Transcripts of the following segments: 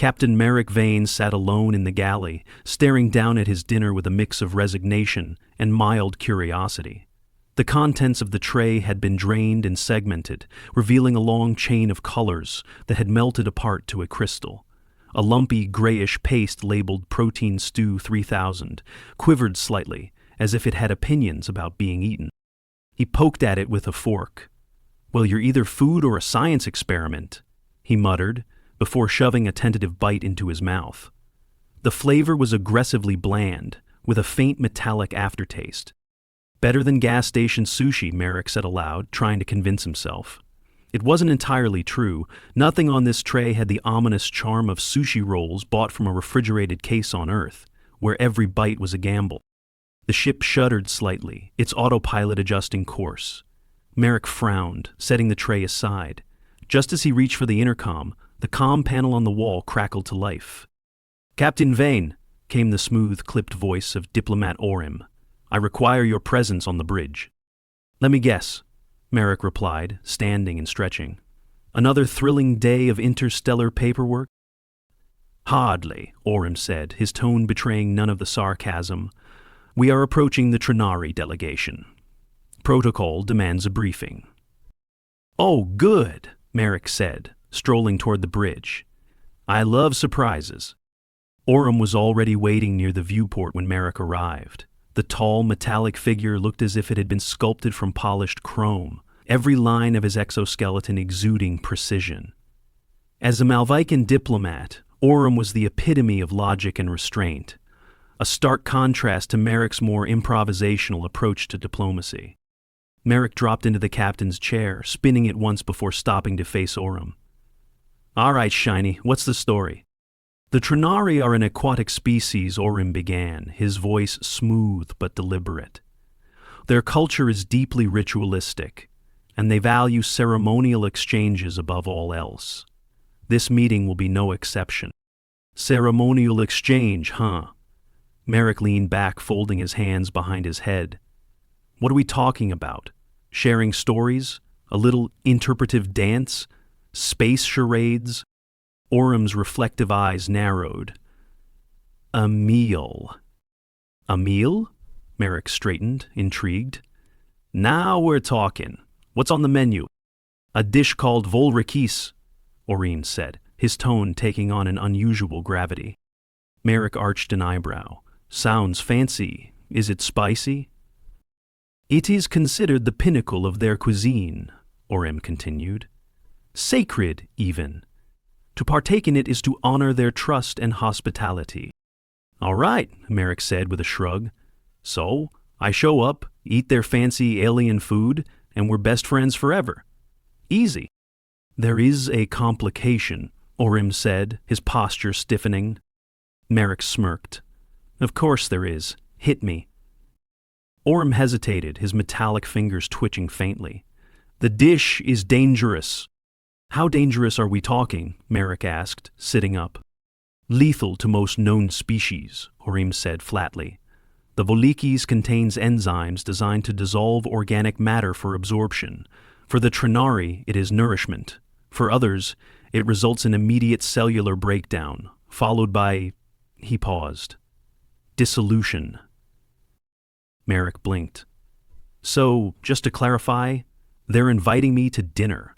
Captain Merrick Vane sat alone in the galley, staring down at his dinner with a mix of resignation and mild curiosity. The contents of the tray had been drained and segmented, revealing a long chain of colors that had melted apart to a crystal. A lumpy, grayish paste labeled Protein Stew 3000 quivered slightly, as if it had opinions about being eaten. He poked at it with a fork. "Well, you're either food or a science experiment," he muttered, before shoving a tentative bite into his mouth. The flavor was aggressively bland, with a faint metallic aftertaste. "Better than gas station sushi," Merrick said aloud, trying to convince himself. It wasn't entirely true. Nothing on this tray had the ominous charm of sushi rolls bought from a refrigerated case on Earth, where every bite was a gamble. The ship shuddered slightly, its autopilot adjusting course. Merrick frowned, setting the tray aside. Just as he reached for the intercom, the comm panel on the wall crackled to life. "Captain Vane," came the smooth, clipped voice of Diplomat Orym. "I require your presence on the bridge." "Let me guess," Merrick replied, standing and stretching. "Another thrilling day of interstellar paperwork?" "Hardly," Orym said, his tone betraying none of the sarcasm. "We are approaching the Trari delegation. Protocol demands a briefing." "Oh, good," Merrick said, strolling toward the bridge. "I love surprises." Orym was already waiting near the viewport when Merrick arrived. The tall, metallic figure looked as if it had been sculpted from polished chrome, every line of his exoskeleton exuding precision. As a Malvican diplomat, Orym was the epitome of logic and restraint, a stark contrast to Merrick's more improvisational approach to diplomacy. Merrick dropped into the captain's chair, spinning it once before stopping to face Orym. "All right, Shiny, what's the story?" "The Trari are an aquatic species," Orym began, his voice smooth but deliberate. "Their culture is deeply ritualistic, and they value ceremonial exchanges above all else. This meeting will be no exception." "Ceremonial exchange, huh?" Merrick leaned back, folding his hands behind his head. "What are we talking about? Sharing stories? A little interpretive dance? Space charades?" Orym's reflective eyes narrowed. "A meal." "A meal?" Merrick straightened, intrigued. "Now we're talking. What's on the menu?" "A dish called volrik'iis," Orym said, his tone taking on an unusual gravity. Merrick arched an eyebrow. "Sounds fancy. Is it spicy?" "It is considered the pinnacle of their cuisine," Orym continued. "Sacred, even. To partake in it is to honor their trust and hospitality." "All right," Merrick said with a shrug. "So, I show up, eat their fancy alien food, and we're best friends forever. Easy." "There is a complication," Orym said, his posture stiffening. Merrick smirked. "Of course there is. Hit me." Orym hesitated, his metallic fingers twitching faintly. "The dish is dangerous." "How dangerous are we talking?" Merrick asked, sitting up. "Lethal to most known species," Orym said flatly. "The volrik'iis contains enzymes designed to dissolve organic matter for absorption. For the Trari, it is nourishment. For others, it results in immediate cellular breakdown, followed by—" he paused. "Dissolution." Merrick blinked. "So, just to clarify, they're inviting me to dinner,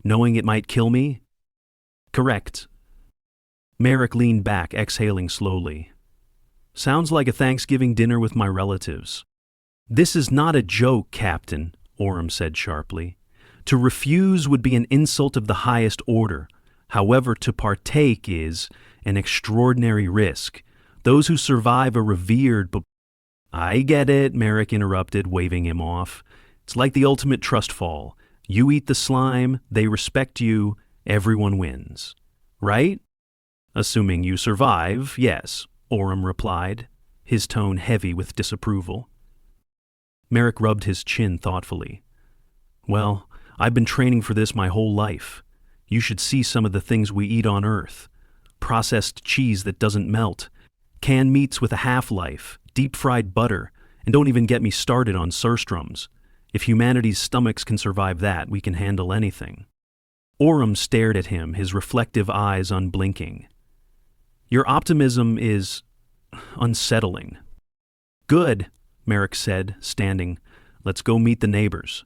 knowing it might kill me?" "Correct." Merrick leaned back, exhaling slowly. "Sounds like a Thanksgiving dinner with my relatives." "This is not a joke, Captain," Orym said sharply. "To refuse would be an insult of the highest order. However, to partake is an extraordinary risk. Those who survive are revered, but—" "I get it," Merrick interrupted, waving him off. "It's like the ultimate trust fall. You eat the slime, they respect you, everyone wins. Right?" "Assuming you survive, yes," Orym replied, his tone heavy with disapproval. Merrick rubbed his chin thoughtfully. "Well, I've been training for this my whole life. You should see some of the things we eat on Earth. Processed cheese that doesn't melt, canned meats with a half-life, deep-fried butter, and don't even get me started on surströms. If humanity's stomachs can survive that, we can handle anything." Orym stared at him, his reflective eyes unblinking. Your optimism is unsettling. Good, Merrick said, standing. Let's go meet the neighbors.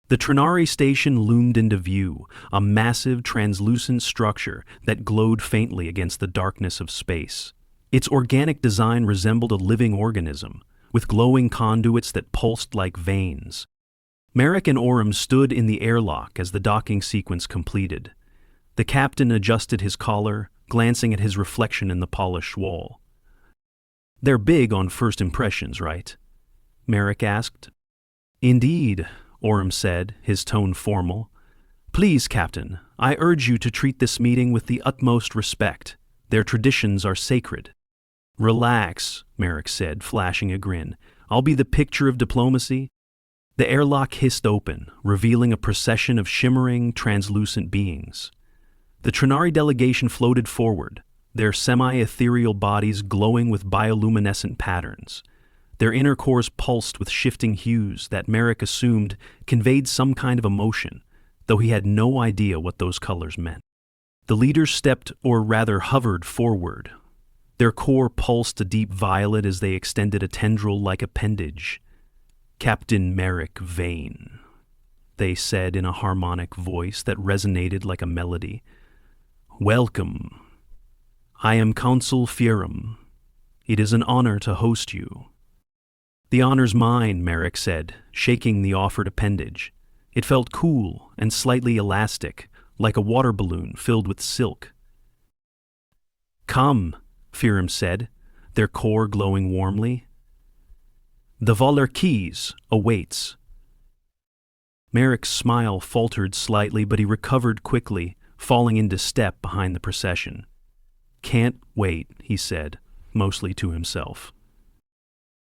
The Trari station loomed into view, a massive, translucent structure that glowed faintly against the darkness of space. Its organic design resembled a living organism, with glowing conduits that pulsed like veins. Merrick and Orem stood in the airlock as the docking sequence completed. The captain adjusted his collar, glancing at his reflection in the polished wall. They're big on first impressions, right? Merrick asked. Indeed, Orem said, his tone formal. Please, Captain, I urge you to treat this meeting with the utmost respect. Their traditions are sacred. Relax, Merrick said, flashing a grin. I'll be the picture of diplomacy. The airlock hissed open, revealing a procession of shimmering, translucent beings. The Trari delegation floated forward, their semi-ethereal bodies glowing with bioluminescent patterns. Their inner cores pulsed with shifting hues that Merrick assumed conveyed some kind of emotion, though he had no idea what those colors meant. The leaders stepped, or rather hovered, forward. Their core pulsed a deep violet as they extended a tendril-like appendage. Captain Merrick Vane, they said in a harmonic voice that resonated like a melody. Welcome. I am Consul Fierum. It is an honor to host you. The honor's mine, Merrick said, shaking the offered appendage. It felt cool and slightly elastic, like a water balloon filled with silk. Come, Fierum said, their core glowing warmly. The volrik'iis awaits. Merrick's smile faltered slightly, but he recovered quickly, falling into step behind the procession. Can't wait, he said, mostly to himself.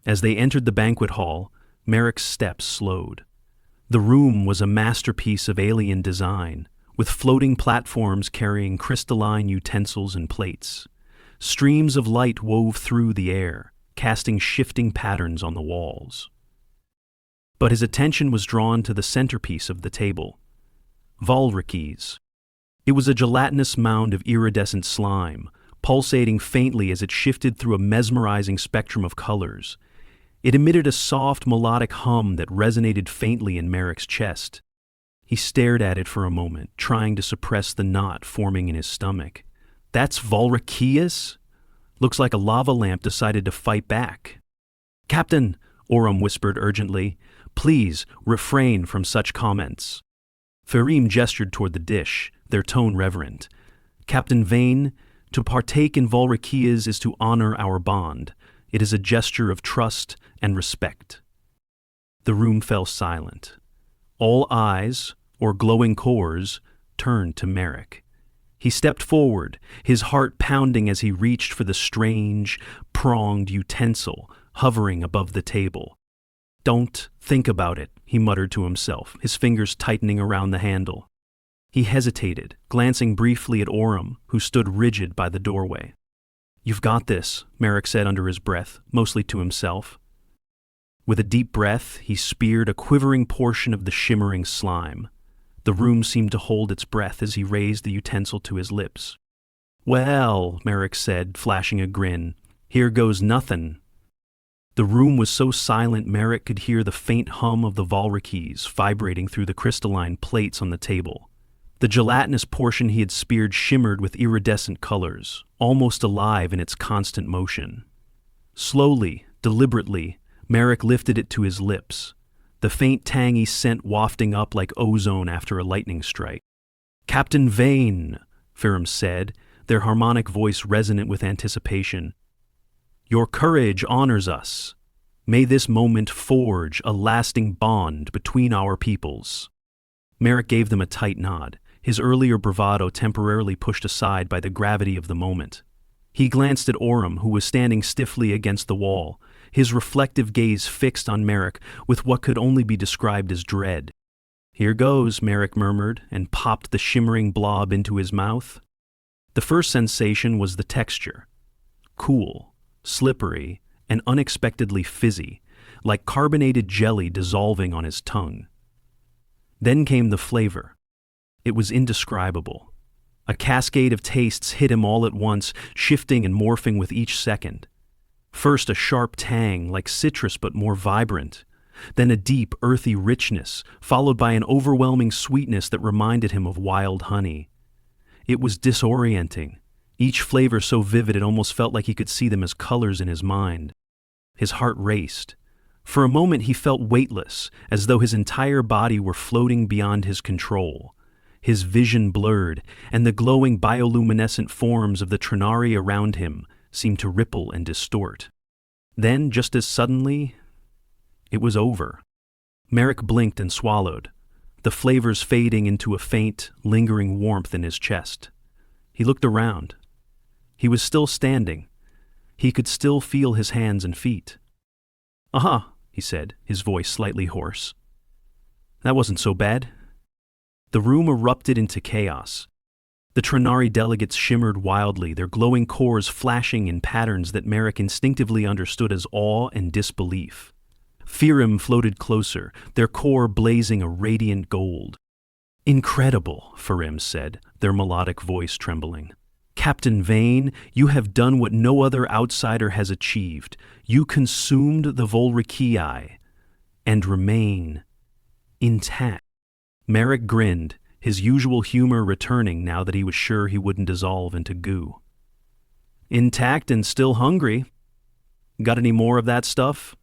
As they entered the banquet hall, Merrick's steps slowed. The room was a masterpiece of alien design, with floating platforms carrying crystalline utensils and plates. Streams of light wove through the air, casting shifting patterns on the walls. But his attention was drawn to the centerpiece of the table, volrik'iis. It was a gelatinous mound of iridescent slime, pulsating faintly as it shifted through a mesmerizing spectrum of colors. It emitted a soft, melodic hum that resonated faintly in Merrick's chest. He stared at it for a moment, trying to suppress the knot forming in his stomach. That's volrik'iis? Looks like a lava lamp decided to fight back. Captain, Orem whispered urgently, please refrain from such comments. Ferim gestured toward the dish, their tone reverent. Captain Vane, to partake in volrik'iis is to honor our bond. It is a gesture of trust and respect. The room fell silent. All eyes, or glowing cores, turned to Merrick. He stepped forward, his heart pounding as he reached for the strange, pronged utensil hovering above the table. Don't think about it, he muttered to himself, his fingers tightening around the handle. He hesitated, glancing briefly at Orem, who stood rigid by the doorway. You've got this, Merrick said under his breath, mostly to himself. With a deep breath, he speared a quivering portion of the shimmering slime. The room seemed to hold its breath as he raised the utensil to his lips. Well, Merrick said, flashing a grin, here goes nothing. The room was so silent Merrick could hear the faint hum of the volrik'iis vibrating through the crystalline plates on the table. The gelatinous portion he had speared shimmered with iridescent colors, almost alive in its constant motion. Slowly, deliberately, Merrick lifted it to his lips, the faint tangy scent wafting up like ozone after a lightning strike. Captain Vane, Ferim said, their harmonic voice resonant with anticipation. Your courage honors us. May this moment forge a lasting bond between our peoples. Merrick gave them a tight nod, his earlier bravado temporarily pushed aside by the gravity of the moment. He glanced at Orem, who was standing stiffly against the wall, his reflective gaze fixed on Merrick with what could only be described as dread. Here goes, Merrick murmured, and popped the shimmering blob into his mouth. The first sensation was the texture. Cool, slippery, and unexpectedly fizzy, like carbonated jelly dissolving on his tongue. Then came the flavor. It was indescribable. A cascade of tastes hit him all at once, shifting and morphing with each second. First a sharp tang, like citrus but more vibrant. Then a deep, earthy richness, followed by an overwhelming sweetness that reminded him of wild honey. It was disorienting, each flavor so vivid it almost felt like he could see them as colors in his mind. His heart raced. For a moment he felt weightless, as though his entire body were floating beyond his control. His vision blurred, and the glowing bioluminescent forms of the trari around him seemed to ripple and distort. Then, just as suddenly, it was over. Merrick blinked and swallowed, the flavors fading into a faint, lingering warmth in his chest. He looked around. He was still standing. He could still feel his hands and feet. "Aha," he said, his voice slightly hoarse. "That wasn't so bad." The room erupted into chaos. The trari delegates shimmered wildly, their glowing cores flashing in patterns that Merrick instinctively understood as awe and disbelief. Vrii floated closer, their core blazing a radiant gold. "Incredible," Vrii said, their melodic voice trembling. "Captain Vane, you have done what no other outsider has achieved. You consumed the volrik'iis and remain intact." Merrick grinned, his usual humor returning now that he was sure he wouldn't dissolve into goo. "Intact and still hungry. Got any more of that stuff?"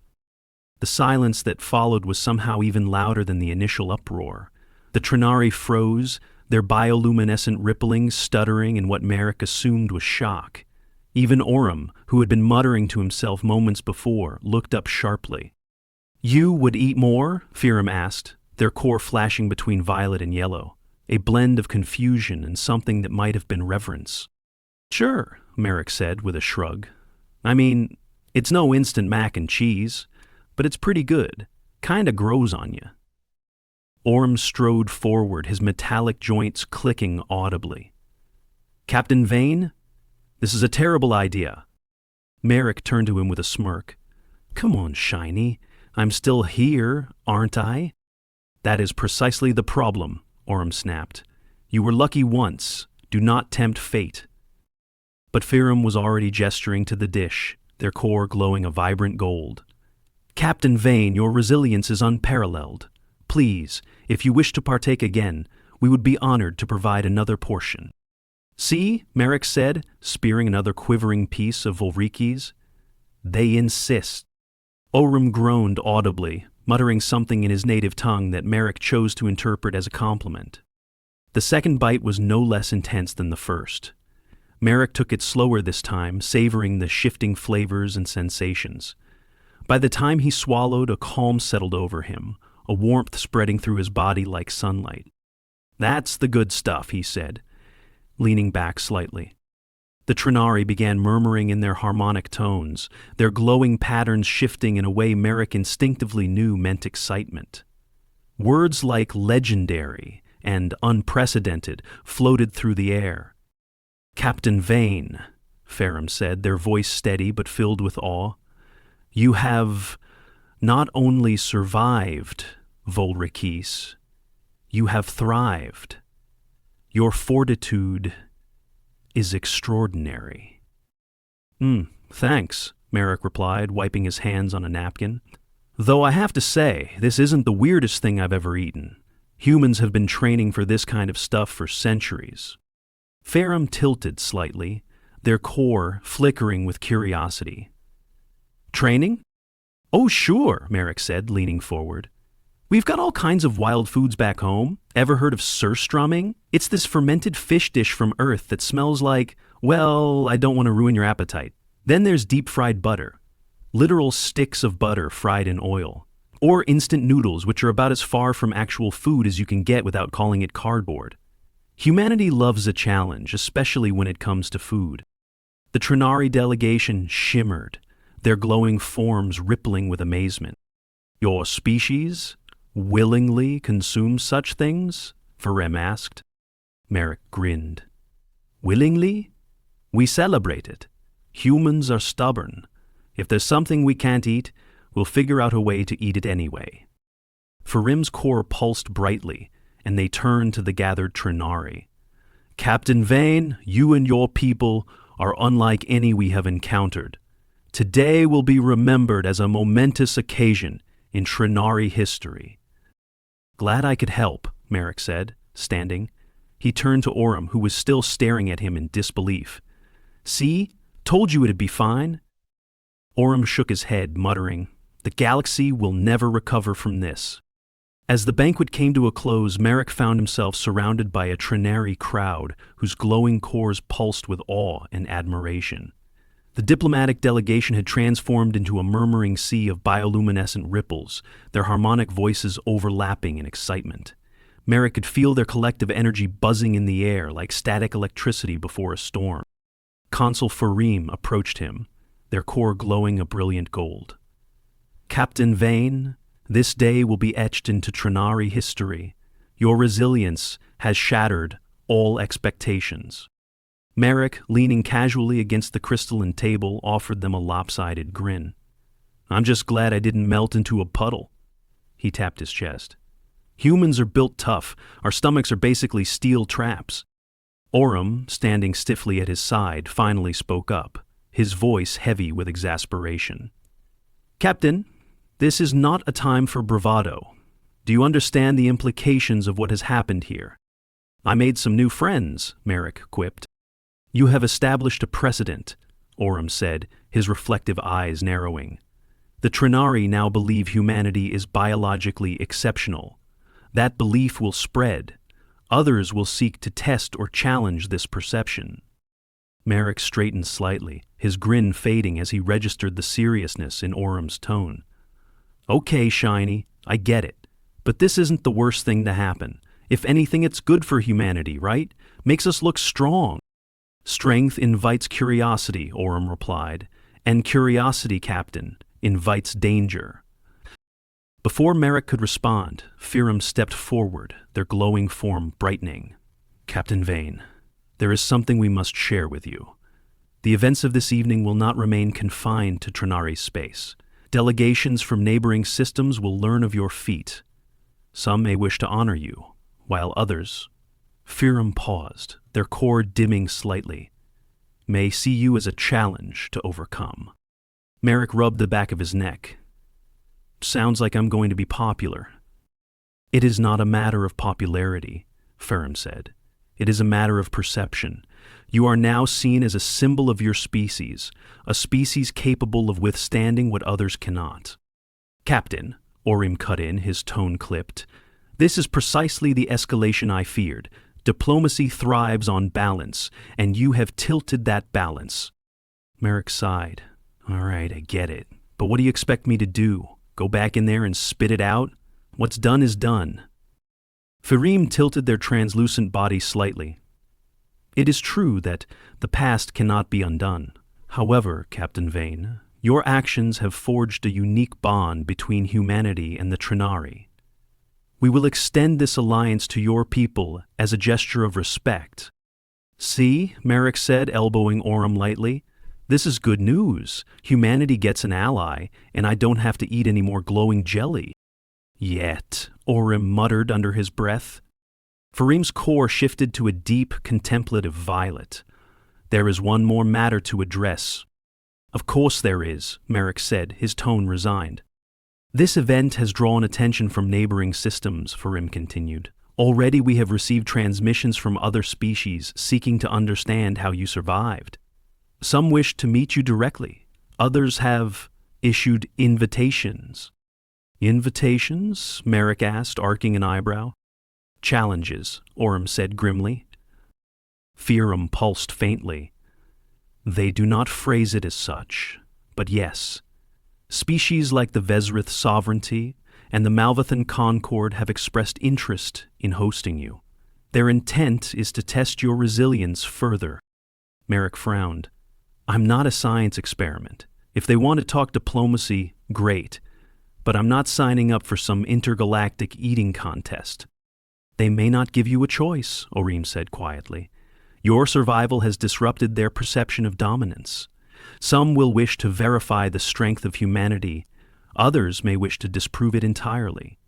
The silence that followed was somehow even louder than the initial uproar. The trari froze, their bioluminescent rippling stuttering in what Merrick assumed was shock. Even Orem, who had been muttering to himself moments before, looked up sharply. "You would eat more?" Vrii asked, their core flashing between violet and yellow, a blend of confusion and something that might have been reverence. "Sure," Merrick said with a shrug. "I mean, it's no instant mac and cheese, but it's pretty good. Kinda grows on you." Orem strode forward, his metallic joints clicking audibly. "Captain Vane, this is a terrible idea." Merrick turned to him with a smirk. "Come on, Shiny. I'm still here, aren't I?" "That is precisely the problem," Orem snapped. "You were lucky once. Do not tempt fate." But Vrii was already gesturing to the dish, their core glowing a vibrant gold. "Captain Vane, your resilience is unparalleled. Please, if you wish to partake again, we would be honored to provide another portion." "See," Merrick said, spearing another quivering piece of volrik'iis. "They insist." Orem groaned audibly, muttering something in his native tongue that Merrick chose to interpret as a compliment. The second bite was no less intense than the first. Merrick took it slower this time, savoring the shifting flavors and sensations. By the time he swallowed, a calm settled over him, a warmth spreading through his body like sunlight. "That's the good stuff," he said, leaning back slightly. The trari began murmuring in their harmonic tones, their glowing patterns shifting in a way Merrick instinctively knew meant excitement. Words like legendary and unprecedented floated through the air. "Captain Vane," Vrii said, their voice steady but filled with awe, "you have not only survived, volrik'iis, you have thrived. Your fortitude is extraordinary." Thanks," Merrick replied, wiping his hands on a napkin. "Though I have to say, this isn't the weirdest thing I've ever eaten. Humans have been training for this kind of stuff for centuries." Vrii tilted slightly, their core flickering with curiosity. "Training? Oh, sure," Merrick said, leaning forward. "We've got all kinds of wild foods back home. Ever heard of surströmming? It's this fermented fish dish from Earth that smells like, well, I don't want to ruin your appetite. Then there's deep-fried butter. Literal sticks of butter fried in oil. Or instant noodles, which are about as far from actual food as you can get without calling it cardboard. Humanity loves a challenge, especially when it comes to food." The trari delegation shimmered, their glowing forms rippling with amazement. "Your species willingly consumes such things?" Vrii asked. Merrick grinned. "Willingly? We celebrate it. Humans are stubborn. If there's something we can't eat, we'll figure out a way to eat it anyway." Vrii's core pulsed brightly, and they turned to the gathered trari. Captain Vane, you and your people are unlike any we have encountered. Today will be remembered as a momentous occasion in Trari history. Glad I could help, Merrick said, standing. He turned to Orem, who was still staring at him in disbelief. See? Told you it'd be fine. Orem shook his head, muttering, "The galaxy will never recover from this." As the banquet came to a close, Merrick found himself surrounded by a Trari crowd whose glowing cores pulsed with awe and admiration. The diplomatic delegation had transformed into a murmuring sea of bioluminescent ripples, their harmonic voices overlapping in excitement. Merrick could feel their collective energy buzzing in the air like static electricity before a storm. Consul Farim approached him, their core glowing a brilliant gold. "Captain Vane, this day will be etched into Trari history. Your resilience has shattered all expectations." Merrick, leaning casually against the crystalline table, offered them a lopsided grin. "I'm just glad I didn't melt into a puddle." He tapped his chest. "Humans are built tough. Our stomachs are basically steel traps." Orem, standing stiffly at his side, finally spoke up, his voice heavy with exasperation. "Captain, this is not a time for bravado. Do you understand the implications of what has happened here?" "I made some new friends," Merrick quipped. "You have established a precedent," Orem said, his reflective eyes narrowing. "The Trari now believe humanity is biologically exceptional. That belief will spread. Others will seek to test or challenge this perception." Merrick straightened slightly, his grin fading as he registered the seriousness in Orem's tone. "Okay, Shiny, I get it. But this isn't the worst thing to happen. If anything, it's good for humanity, right? Makes us look strong." "Strength invites curiosity," Orem replied, "and curiosity, Captain, invites danger." Before Merrick could respond, Farim stepped forward, their glowing form brightening. "Captain Vane, there is something we must share with you. The events of this evening will not remain confined to Trari space. Delegations from neighboring systems will learn of your feat. Some may wish to honor you, while others—" Farim paused, their core dimming slightly. "May see you as a challenge to overcome." Merrick rubbed the back of his neck. "Sounds like I'm going to be popular." "It is not a matter of popularity," Farim said. "It is a matter of perception. You are now seen as a symbol of your species, a species capable of withstanding what others cannot." "Captain," Orem cut in, his tone clipped, "this is precisely the escalation I feared. Diplomacy thrives on balance, and you have tilted that balance." Merrick sighed. "All right, I get it. But what do you expect me to do? Go back in there and spit it out? What's done is done." Farim tilted their translucent bodies slightly. "It is true that the past cannot be undone. However, Captain Vane, your actions have forged a unique bond between humanity and the Trari. We will extend this alliance to your people as a gesture of respect." "See," Merrick said, elbowing Orem lightly. "This is good news. Humanity gets an ally, and I don't have to eat any more glowing jelly." "Yet," Orem muttered under his breath. Farim's core shifted to a deep, contemplative violet. "There is one more matter to address." "Of course there is," Merrick said, his tone resigned. "This event has drawn attention from neighboring systems," Farim continued. "Already we have received transmissions from other species seeking to understand how you survived. Some wish to meet you directly. Others have issued invitations." "Invitations?" Merrick asked, arcing an eyebrow. "Challenges," Orem said grimly. Farim pulsed faintly. "They do not phrase it as such, but yes. Species like the Vesth Sovereignty and the Malvathan Concord have expressed interest in hosting you. Their intent is to test your resilience further." Merrick frowned. "I'm not a science experiment. If they want to talk diplomacy, great. But I'm not signing up for some intergalactic eating contest." "They may not give you a choice," Orem said quietly. "Your survival has disrupted their perception of dominance. Some will wish to verify the strength of humanity. Others may wish to disprove it entirely."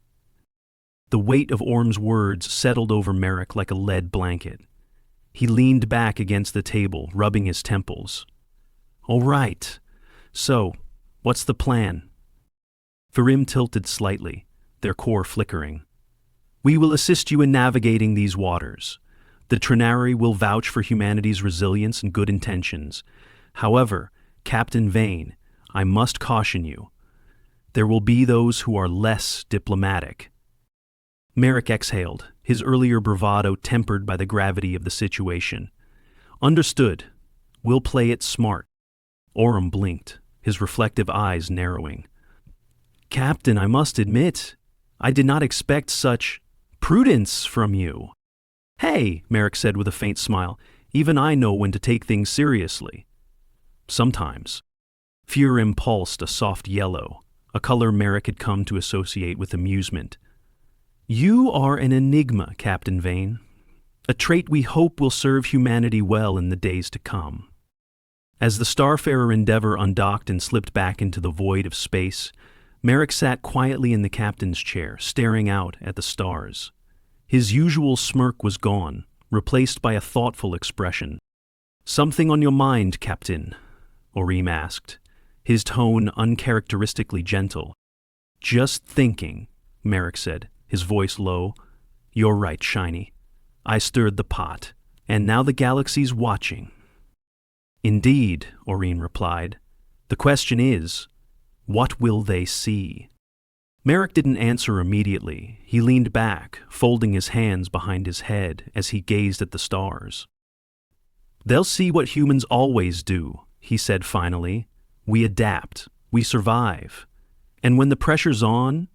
The weight of Orm's words settled over Merrick like a lead blanket. He leaned back against the table, rubbing his temples. "All right. So, what's the plan?" Vrii tilted slightly, their core flickering. "We will assist you in navigating these waters. The trari will vouch for humanity's resilience and good intentions. However, Captain Vane, I must caution you. There will be those who are less diplomatic." Merrick exhaled, his earlier bravado tempered by the gravity of the situation. "Understood. We'll play it smart." Orym blinked, his reflective eyes narrowing. "Captain, I must admit, I did not expect such prudence from you." "Hey," Merrick said with a faint smile, "even I know when to take things seriously." "Sometimes." Vrii pulsed a soft yellow, a color Merrick had come to associate with amusement. "You are an enigma, Captain Vane, a trait we hope will serve humanity well in the days to come." As the Starfarer Endeavour undocked and slipped back into the void of space, Merrick sat quietly in the captain's chair, staring out at the stars. His usual smirk was gone, replaced by a thoughtful expression. "Something on your mind, Captain?" Orym asked, his tone uncharacteristically gentle. "Just thinking," Merrick said, his voice low. "You're right, Shiny. I stirred the pot, and now the galaxy's watching." "Indeed," Orym replied. "The question is, what will they see?" Merrick didn't answer immediately. He leaned back, folding his hands behind his head as he gazed at the stars. "They'll see what humans always do," he said finally. "We adapt, we survive. And when the pressure's on,"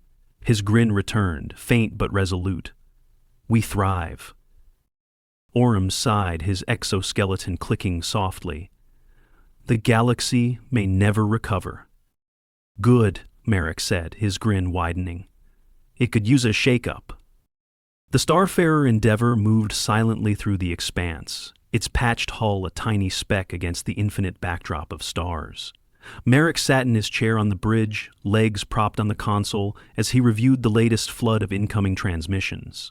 his grin returned, faint but resolute, "we thrive." Orym sighed, his exoskeleton clicking softly. "The galaxy may never recover." "Good," Merrick said, his grin widening. "It could use a shake-up." The Starfarer Endeavour moved silently through the expanse, its patched hull a tiny speck against the infinite backdrop of stars. Merrick sat in his chair on the bridge, legs propped on the console, as he reviewed the latest flood of incoming transmissions.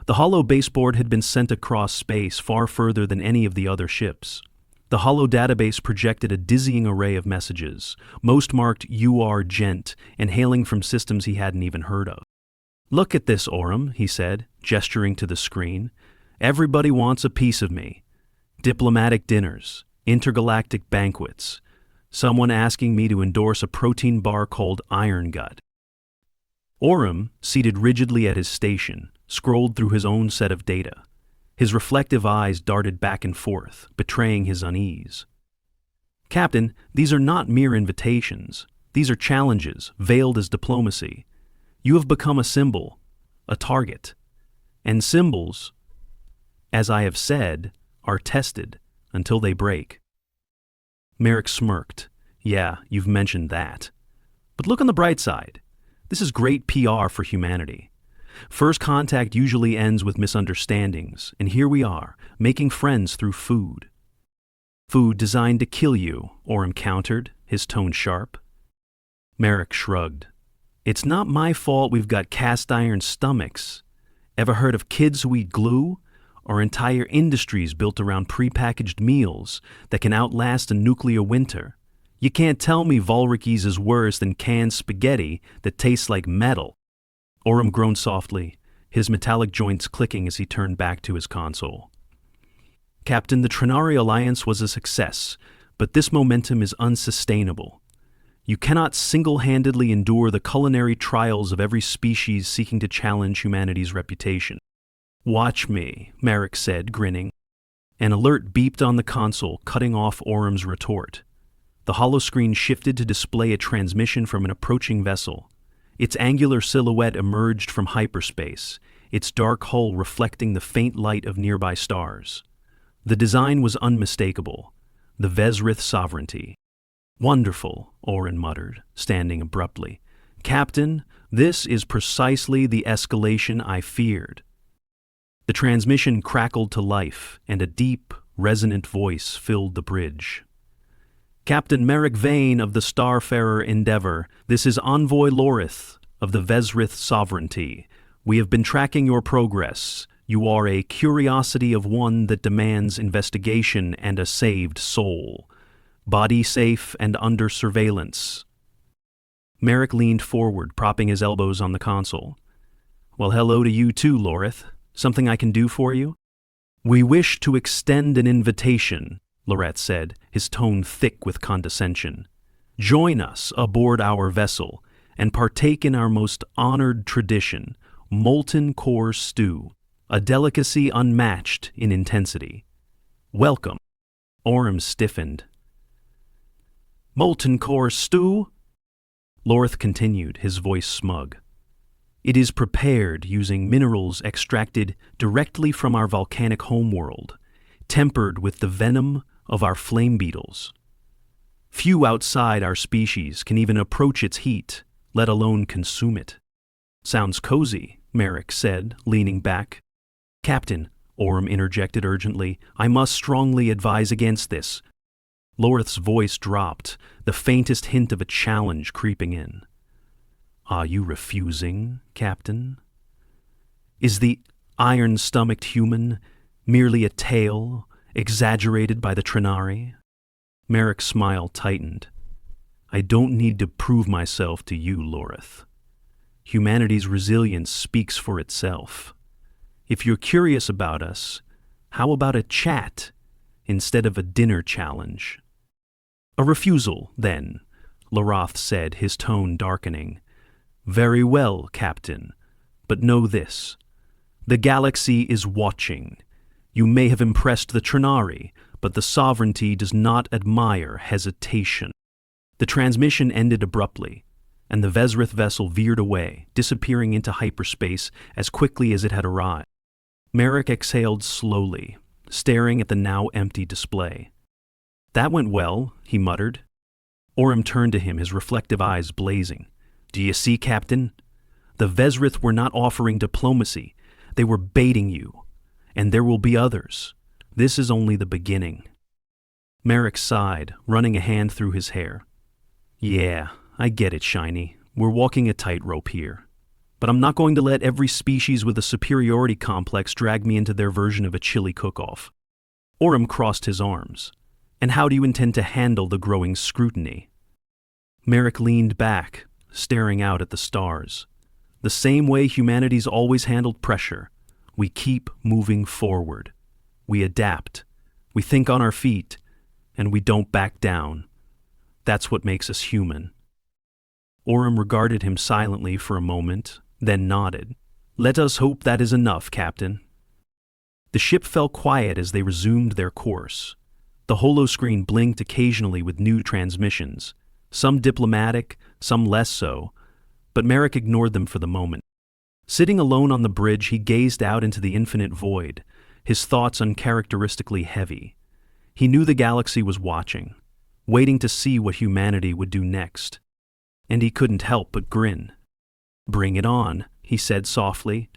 The hollow baseboard had been sent across space far further than any of the other ships. The hollow database projected a dizzying array of messages, most marked "UR Gent" and hailing from systems he hadn't even heard of. "Look at this, Orym," he said, gesturing to the screen. "Everybody wants a piece of me. Diplomatic dinners, intergalactic banquets, someone asking me to endorse a protein bar called Iron Gut." Orym, seated rigidly at his station, scrolled through his own set of data. His reflective eyes darted back and forth, betraying his unease. "Captain, these are not mere invitations. These are challenges, veiled as diplomacy. You have become a symbol, a target. And symbols, as I have said, are tested until they break." Merrick smirked. "Yeah, you've mentioned that. But look on the bright side. This is great PR for humanity. First contact usually ends with misunderstandings, and here we are, making friends through food." "Food designed to kill you," Orym countered, his tone sharp. Merrick shrugged. "It's not my fault we've got cast-iron stomachs. Ever heard of kids who eat glue? Or entire industries built around prepackaged meals that can outlast a nuclear winter? You can't tell me volrik'iis is worse than canned spaghetti that tastes like metal." Orym groaned softly, his metallic joints clicking as he turned back to his console. "Captain, the Trari Alliance was a success, but this momentum is unsustainable. You cannot single-handedly endure the culinary trials of every species seeking to challenge humanity's reputation." "Watch me," Merrick said, grinning. An alert beeped on the console, cutting off Orym's retort. The holoscreen shifted to display a transmission from an approaching vessel. Its angular silhouette emerged from hyperspace, its dark hull reflecting the faint light of nearby stars. The design was unmistakable, the Vesth sovereignty. "Wonderful," Orym muttered, standing abruptly. "Captain, this is precisely the escalation I feared." The transmission crackled to life, and a deep, resonant voice filled the bridge. "Captain Merrick Vane of the Starfarer Endeavour, this is Envoy Lorith of the Vesth Sovereignty. We have been tracking your progress. You are a curiosity of one that demands investigation and a saved soul. Body safe and under surveillance. Merrick leaned forward, propping his elbows on the console. Well, hello to you too, Lorith. Something I can do for you? We wish to extend an invitation, Lorette said, his tone thick with condescension. Join us aboard our vessel and partake in our most honored tradition, molten core stew, a delicacy unmatched in intensity. Welcome. Orem stiffened. Molten core stew? Lorith continued, his voice smug. It is prepared using minerals extracted directly from our volcanic homeworld, tempered with the venom of our flame beetles. Few outside our species can even approach its heat, let alone consume it. Sounds cozy, Merrick said, leaning back. Captain, Orem interjected urgently, I must strongly advise against this. Lorith's voice dropped, the faintest hint of a challenge creeping in. Are you refusing, Captain? Is the iron-stomached human merely a tale exaggerated by the trari? Merrick's smile tightened. I don't need to prove myself to you, Lorith. Humanity's resilience speaks for itself. If you're curious about us, how about a chat instead of a dinner challenge? A refusal, then, Loroth said, his tone darkening. Very well, Captain, but know this. The galaxy is watching. You may have impressed the trari, but the sovereignty does not admire hesitation. The transmission ended abruptly, and the Vesth vessel veered away, disappearing into hyperspace as quickly as it had arrived. Merrick exhaled slowly, staring at the now empty display. That went well, he muttered. Orem turned to him, his reflective eyes blazing. Do you see, Captain? The Vesth were not offering diplomacy. They were baiting you. And there will be others. This is only the beginning. Merrick sighed, running a hand through his hair. Yeah, I get it, Shiny. We're walking a tightrope here. But I'm not going to let every species with a superiority complex drag me into their version of a chili cook-off. Orem crossed his arms. And how do you intend to handle the growing scrutiny? Merrick leaned back, staring out at the stars. The same way humanity's always handled pressure. We keep moving forward. We adapt. We think on our feet. And we don't back down. That's what makes us human. Orem regarded him silently for a moment, then nodded. Let us hope that is enough, Captain. The ship fell quiet as they resumed their course. The holoscreen blinked occasionally with new transmissions, some diplomatic, some less so, but Merrick ignored them for the moment. Sitting alone on the bridge, he gazed out into the infinite void, his thoughts uncharacteristically heavy. He knew the galaxy was watching, waiting to see what humanity would do next. And he couldn't help but grin. Bring it on, he said softly,